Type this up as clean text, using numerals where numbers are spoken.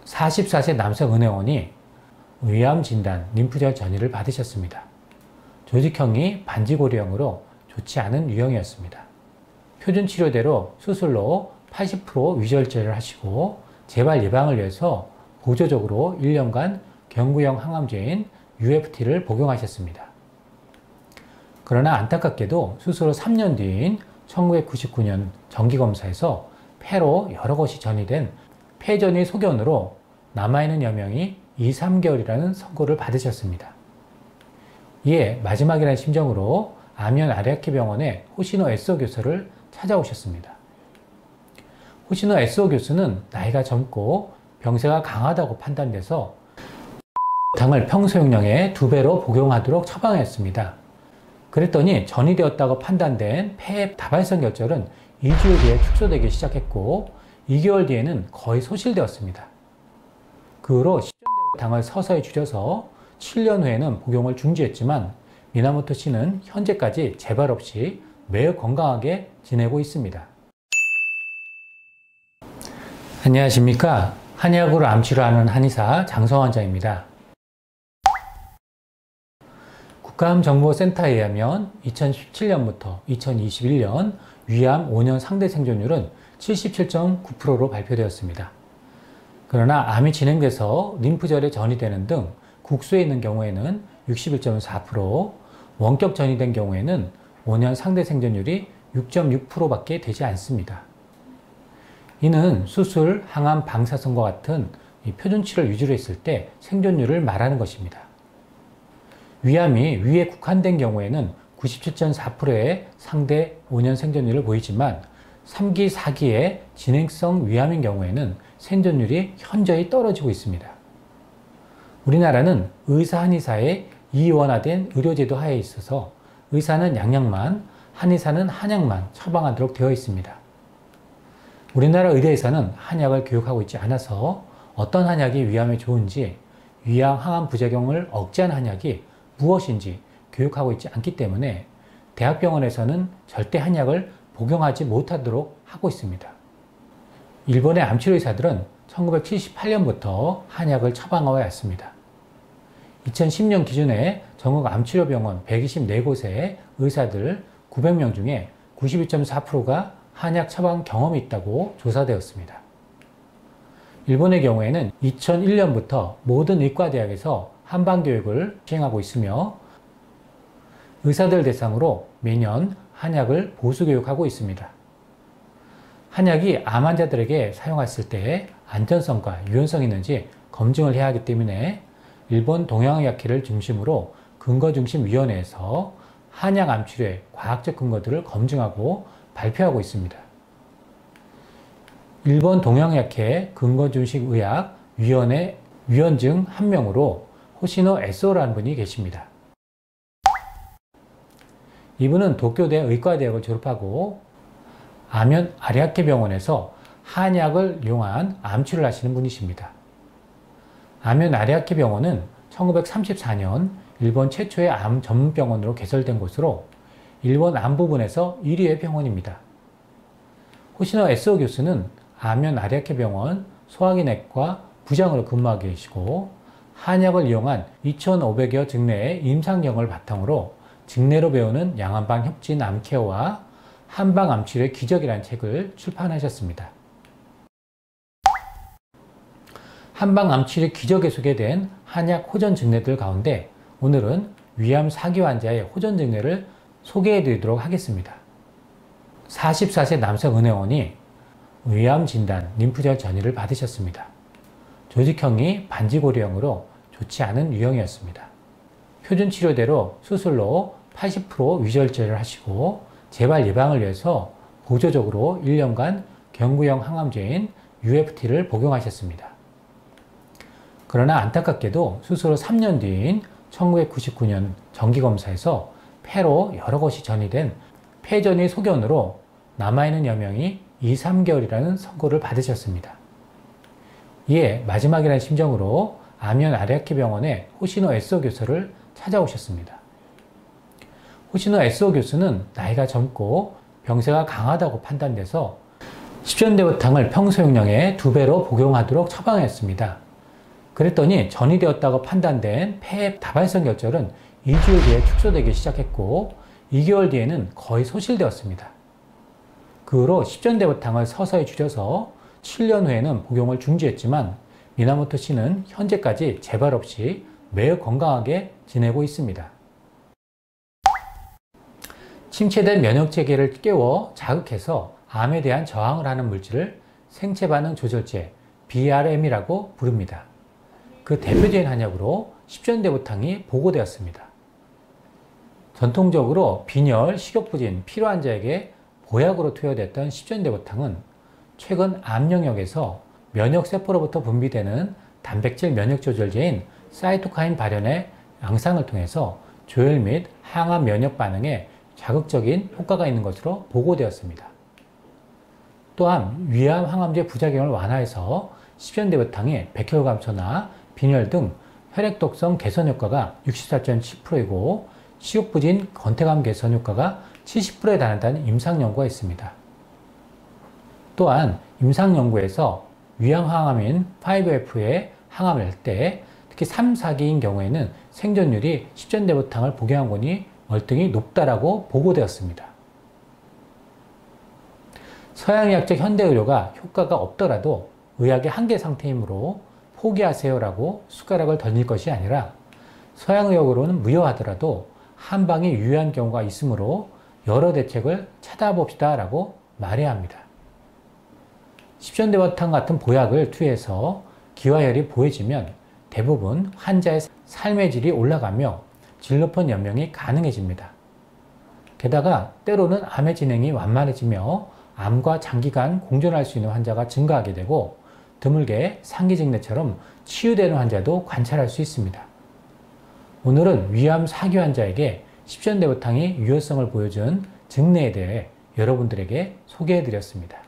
44세 남성 은행원이 위암 진단, 림프절 전이를 받으셨습니다. 조직형이 반지고리형으로 좋지 않은 유형이었습니다. 표준 치료대로 수술로 80% 위절제를 하시고 재발 예방을 위해서 보조적으로 1년간 경구형 항암제인 UFT를 복용하셨습니다. 그러나 안타깝게도 수술 후 3년 뒤인 1999년 정기검사에서 폐로 여러 것이 전이된 폐전이 소견으로 남아있는 여명이 2, 3개월이라는 선고를 받으셨습니다. 이에 마지막이라는 심정으로 아미안 아리아키 병원의 호시노 에스오 교수를 찾아오셨습니다. 호시노 에스오 교수는 나이가 젊고 병세가 강하다고 판단돼서 당을 평소용량의 2배로 복용하도록 처방했습니다. 그랬더니 전이되었다고 판단된 폐의 다발성 결절은 2주일 뒤에 축소되기 시작했고 2개월 뒤에는 거의 소실되었습니다. 그 후로 당을 서서히 줄여서 7년 후에는 복용을 중지했지만 미나모토 씨는 현재까지 재발 없이 매우 건강하게 지내고 있습니다. 안녕하십니까. 한의학으로 암치료하는 한의사 장성환자입니다. 국가암정보센터에 의하면 2017년부터 2021년 위암 5년 상대 생존율은 77.9%로 발표되었습니다. 그러나 암이 진행돼서 림프절에 전이되는 등 국소에 있는 경우에는 61.4%, 원격 전이된 경우에는 5년 상대 생존율이 6.6%밖에 되지 않습니다. 이는 수술, 항암, 방사선과 같은 표준 치료를 위주로 했을 때 생존율을 말하는 것입니다. 위암이 위에 국한된 경우에는 97.4%의 상대 5년 생존율을 보이지만 3기, 4기의 진행성 위암인 경우에는 생존율이 현저히 떨어지고 있습니다. 우리나라는 의사 한의사의 이원화된 의료제도 하에 있어서 의사는 양약만, 한의사는 한약만 처방하도록 되어 있습니다. 우리나라 의대에서는 한약을 교육하고 있지 않아서 어떤 한약이 위암에 좋은지, 위암 항암 부작용을 억제한 한약이 무엇인지 교육하고 있지 않기 때문에 대학병원에서는 절대 한약을 복용하지 못하도록 하고 있습니다. 일본의 암치료 의사들은 1978년부터 한약을 처방하여 왔습니다. 2010년 기준에 전국 암치료병원 124곳의 의사들 900명 중에 92.4%가 한약 처방 경험이 있다고 조사되었습니다. 일본의 경우에는 2001년부터 모든 의과대학에서 한방교육을 시행하고 있으며 의사들 대상으로 매년 한약을 보수교육하고 있습니다. 한약이 암 환자들에게 사용했을 때 안전성과 유연성이 있는지 검증을 해야 하기 때문에 일본 동양의학회를 중심으로 근거중심위원회에서 한약 암치료의 과학적 근거들을 검증하고 발표하고 있습니다. 일본 동양의학회 근거중심의학위원회 위원 중 한 명으로 호시노 에스오라는 분이 계십니다. 이분은 도쿄대 의과대학을 졸업하고 아미안 아리아키 병원에서 한약을 이용한 암치료를 하시는 분이십니다. 아미안 아리아키 병원은 1934년 일본 최초의 암 전문병원으로 개설된 곳으로 일본 암 부분에서 1위의 병원입니다. 호시노 에스오 교수는 아미안 아리아키 병원 소화기내과 부장으로 근무하고 계시고 한약을 이용한 2,500여 증례의 임상경을 바탕으로 직내로 배우는 양한방 협진 암케어와 한방 암치료의 기적이라는 책을 출판하셨습니다. 한방 암치료의 기적에 소개된 한약 호전 증례들 가운데 오늘은 위암 4기 환자의 호전 증례를 소개해 드리도록 하겠습니다. 44세 남성 은행원이 위암 진단, 림프절 전이를 받으셨습니다. 조직형이 반지고리형으로 좋지 않은 유형이었습니다. 표준 치료대로 수술로 80% 위절제를 하시고 재발 예방을 위해서 보조적으로 1년간 경구형 항암제인 UFT를 복용하셨습니다. 그러나 안타깝게도 수술 후 3년 뒤인 1999년 정기검사에서 폐로 여러 것이 전이된 폐전이 소견으로 남아있는 여명이 2, 3개월이라는 선고를 받으셨습니다. 이에 마지막이라는 심정으로 아미안 아리아키 병원의 호시노 에스오 교수를 찾아오셨습니다. 호시노 에스오 교수는 나이가 젊고 병세가 강하다고 판단돼서 십전대부탕을 평소용량의 2배로 복용하도록 처방했습니다. 그랬더니 전이되었다고 판단된 폐의 다발성 결절은 2주일 뒤에 축소되기 시작했고 2개월 뒤에는 거의 소실되었습니다. 그 후로 십전대부탕을 서서히 줄여서 7년 후에는 복용을 중지했지만 미나모토 씨는 현재까지 재발 없이 매우 건강하게 지내고 있습니다. 침체된 면역체계를 깨워 자극해서 암에 대한 저항을 하는 물질을 생체반응 조절제 BRM이라고 부릅니다. 그 대표적인 한약으로 십전대부탕이 보고되었습니다. 전통적으로 빈혈, 식욕부진, 피로 환자에게 보약으로 투여됐던 십전대부탕은 최근 암 영역에서 면역세포로부터 분비되는 단백질 면역조절제인 사이토카인 발현의 양상을 통해서 조혈 및 항암 면역 반응에 자극적인 효과가 있는 것으로 보고되었습니다. 또한 위암 항암제 부작용을 완화해서 십전대부탕의 백혈감소나 빈혈 등 혈액독성 개선 효과가 64.7%이고 식욕부진, 건태감 개선 효과가 70%에 달한다는 임상 연구가 있습니다. 또한 임상 연구에서 위암 항암인 5F의 항암을 할 때 특히 3, 4기인 경우에는 생존율이 십전대부탕을 복용한 군이 월등히 높다라고 보고되었습니다. 서양의학적 현대의료가 효과가 없더라도 의학의 한계 상태이므로 포기하세요라고 숟가락을 던질 것이 아니라 서양의학으로는 무효하더라도 한방이 유효한 경우가 있으므로 여러 대책을 찾아봅시다 라고 말해야 합니다. 십전대부탕 같은 보약을 투여해서 기화혈이 보여지면 대부분 환자의 삶의 질이 올라가며 질 높은 연명이 가능해집니다. 게다가 때로는 암의 진행이 완만해지며 암과 장기간 공존할 수 있는 환자가 증가하게 되고 드물게 상기증례처럼 치유되는 환자도 관찰할 수 있습니다. 오늘은 위암 4기 환자에게 십전대부탕이 유효성을 보여준 증례에 대해 여러분들에게 소개해 드렸습니다.